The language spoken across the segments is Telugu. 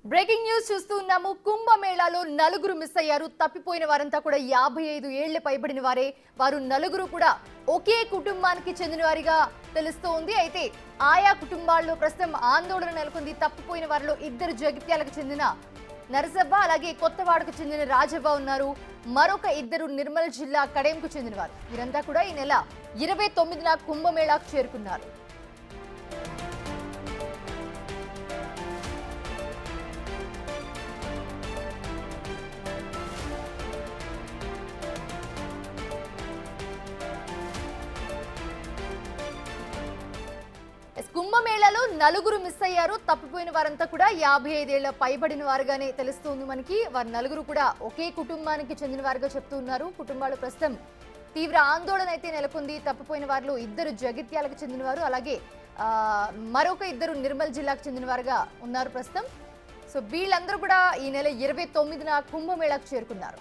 బ్రేకింగ్ న్యూస్ చూస్తున్నాము. కుంభమేళాలో నలుగురు మిస్ అయ్యారు. తప్పిపోయిన వారంతా కూడా 55 ఏళ్ల పైబడిన వారే. వారు నలుగురు కూడా ఒకే కుటుంబానికి చెందిన వారిగా తెలుస్తోంది. అయితే ఆయా కుటుంబాల్లో ప్రస్తుతం ఆందోళన నెలకొంది. తప్పిపోయిన వారిలో ఇద్దరు జగిత్యాలకు చెందిన నరసవ్వ, అలాగే కొత్తవాడకు చెందిన రాజవ్వ ఉన్నారు. మరొక ఇద్దరు నిర్మల్ జిల్లా కడెంకు చెందినవారు. వీరంతా కూడా ఈ నెల 29న కుంభమేళాకు చేరుకున్నారు. కుంభమేళాలో నలుగురు మిస్ అయ్యారు. తప్పిపోయిన వారంతా కూడా 55 ఏళ్ల పైబడిన వారుగానే తెలుస్తుంది మనకి. వారు నలుగురు కూడా ఒకే కుటుంబానికి చెందిన వారుగా చెప్తున్నారు. కుటుంబాలు ప్రస్తుతం తీవ్ర ఆందోళన అయితే నెలకొంది. తప్పిపోయిన వారిలో ఇద్దరు జగిత్యాలకు చెందినవారు, అలాగే మరొక ఇద్దరు నిర్మల్ జిల్లాకు చెందిన వారుగా ఉన్నారు ప్రస్తుతం. సో వీళ్ళందరూ కూడా ఈ నెల 29న కుంభమేళాకు చేరుకున్నారు.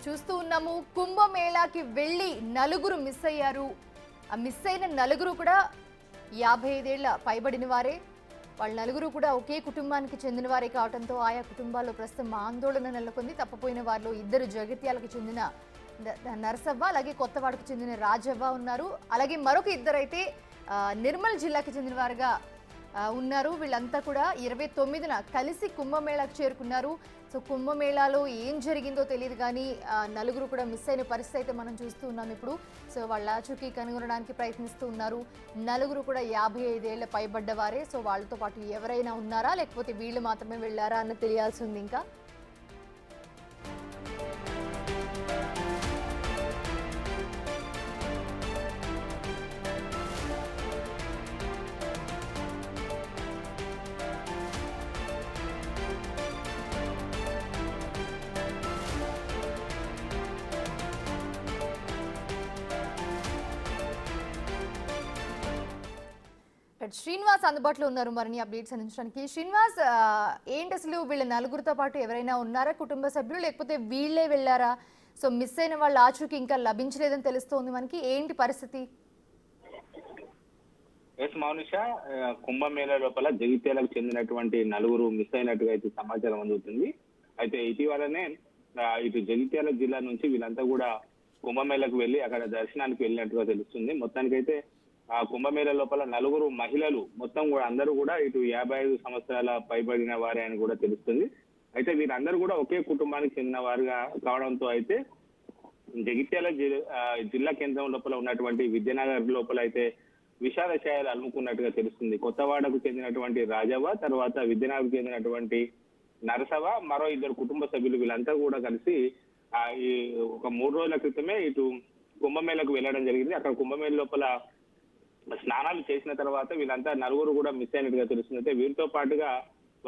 చూస్తూ ఉన్నాము, కుంభమేళాకి వెళ్ళి నలుగురు మిస్ అయ్యారు. ఆ మిస్ అయిన నలుగురు కూడా 55 ఏళ్ల పైబడిన వారే. వాళ్ళ నలుగురు కూడా ఒకే కుటుంబానికి చెందిన వారే కావడంతో ఆయా కుటుంబాల్లో ప్రస్తుతం ఆందోళన నెలకొంది. తప్పిపోయిన వారిలో ఇద్దరు జగిత్యాలకు చెందిన నరసవ్వ, అలాగే కొత్తవాడకు చెందిన రాజవ్వ ఉన్నారు. అలాగే మరొక ఇద్దరైతే నిర్మల్ జిల్లాకి చెందిన వారుగా ఉన్నారు. వీళ్ళంతా కూడా 29న కలిసి కుంభమేళాకు చేరుకున్నారు. సో కుంభమేళాలో ఏం జరిగిందో తెలియదు కానీ నలుగురు కూడా మిస్ అయిన పరిస్థితి అయితే మనం చూస్తూ ఉన్నాం ఇప్పుడు. సో వాళ్ళ ఆచూకీ కనుగొనడానికి ప్రయత్నిస్తూ ఉన్నారు. నలుగురు కూడా 55 ఏళ్ల పైబడ్డవారే. సో వాళ్ళతో పాటు ఎవరైనా ఉన్నారా, లేకపోతే వీళ్ళు మాత్రమే వెళ్ళారా అన్న తెలియాల్సి ఉంది ఇంకా. శ్రీనివాస్ అందుబాటులో ఉన్నారు మరిన్ని అప్డేట్స్ అందించడానికి. శ్రీనివాస్, ఏంటి అసలు వీళ్ళ నలుగురితో పాటు ఎవరైనా ఉన్నారా కుటుంబ సభ్యులు, లేకపోతే వీళ్ళే వెళ్ళారా? సో మిస్ అయిన వాళ్ళ ఆచూకీ ఇంకా లభించలేదని తెలుస్తోంది మనకి. ఏంటి పరిస్థితి? మౌనిష, కుంభమేళా లోపల జగిత్యాలకు చెందినటువంటి నలుగురు మిస్ అయినట్టుగా అయితే సమాచారం అందుతుంది. అయితే ఇటీవలనే ఇటు జగిత్యాల జిల్లా నుంచి వీళ్ళంతా కూడా కుంభమేళకు వెళ్లి అక్కడ దర్శనానికి వెళ్ళినట్టుగా తెలుస్తుంది. మొత్తానికైతే ఆ కుంభమేళ లోపల నలుగురు మహిళలు మొత్తం కూడా అందరూ కూడా ఇటు 55 సంవత్సరాల పైబడిన వారే అని కూడా తెలుస్తుంది. అయితే వీరందరూ కూడా ఒకే కుటుంబానికి చెందిన వారుగా కావడంతో అయితే జగిత్యాల జిల్లా కేంద్రం లోపల ఉన్నటువంటి విద్యానగర్ లోపల అయితే విషాద ఛాయలు అలుముకున్నట్టుగా తెలుస్తుంది. కొత్తవాడకు చెందినటువంటి రాజవ్వ, తర్వాత విద్యానగర్కు చెందినటువంటి నరసవ్వ, మరో ఇద్దరు కుటుంబ సభ్యులు వీళ్ళంతా కూడా కలిసి ఈ ఒక 3 రోజుల క్రితమే ఇటు కుంభమేళకు వెళ్ళడం జరిగింది. అక్కడ కుంభమేళ లోపల స్నానాలు చేసిన తర్వాత వీళ్ళంతా నలుగురు కూడా మిస్ అయినట్టుగా తెలుస్తుంది. అయితే వీరితో పాటుగా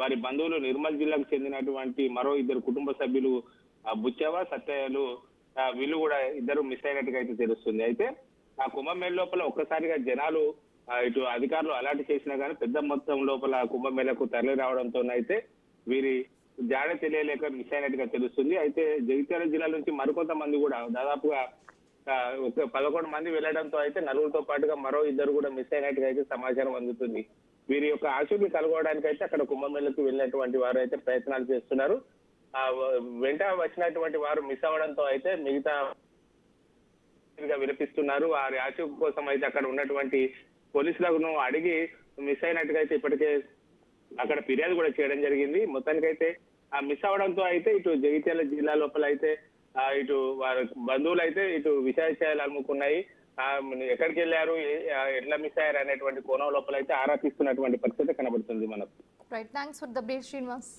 వారి బంధువులు నిర్మల్ జిల్లాకు చెందినటువంటి మరో ఇద్దరు కుటుంబ సభ్యులు బుచ్చవ్వ, సత్తయ్యలు, వీళ్ళు కూడా ఇద్దరు మిస్ అయినట్టుగా అయితే తెలుస్తుంది. అయితే ఆ కుంభమేళ లోపల ఒక్కసారిగా జనాలు ఇటు అధికారులు అలర్ట్ చేసినా కానీ పెద్ద మొత్తం లోపల కుంభమేళకు తరలి రావడంతో అయితే వీరి జాడ తెలియలేక మిస్ అయినట్టుగా తెలుస్తుంది. అయితే జగిత్యాల జిల్లా నుంచి మరికొంతమంది కూడా దాదాపుగా ఒక 11 మంది వెళ్లడంతో అయితే నలుగురితో పాటుగా మరో ఇద్దరు కూడా మిస్ అయినట్టుగా అయితే సమాచారం అందుతుంది. వీరి యొక్క ఆచూకీ కనుగొనడానికి అయితే అక్కడ కుంభమేళకు వెళ్ళినటువంటి వారు అయితే ప్రయత్నాలు చేస్తున్నారు. వెంట వచ్చినటువంటి వారు మిస్ అవ్వడంతో అయితే మిగతా వినిపిస్తున్నారు. వారి ఆచూకీ కోసం అయితే అక్కడ ఉన్నటువంటి పోలీసులను అడిగి మిస్ అయినట్టుగా అయితే ఇప్పటికే అక్కడ ఫిర్యాదు కూడా చేయడం జరిగింది. మొత్తానికైతే మిస్ అవడంతో అయితే ఇటు జగిత్యాల జిల్లా లోపల అయితే ఇటు వారి బంధువులు అయితే ఇటు విషయాలు అలుముకున్నాయి. ఎక్కడికి వెళ్ళారు, ఎట్లా మిస్ అయ్యారు అనేటువంటి కోణం లోపల అయితే ఆరా తీస్తున్నటువంటి పరిస్థితి కనబడుతుంది మనకు. Right, thanks for the update Srinivas.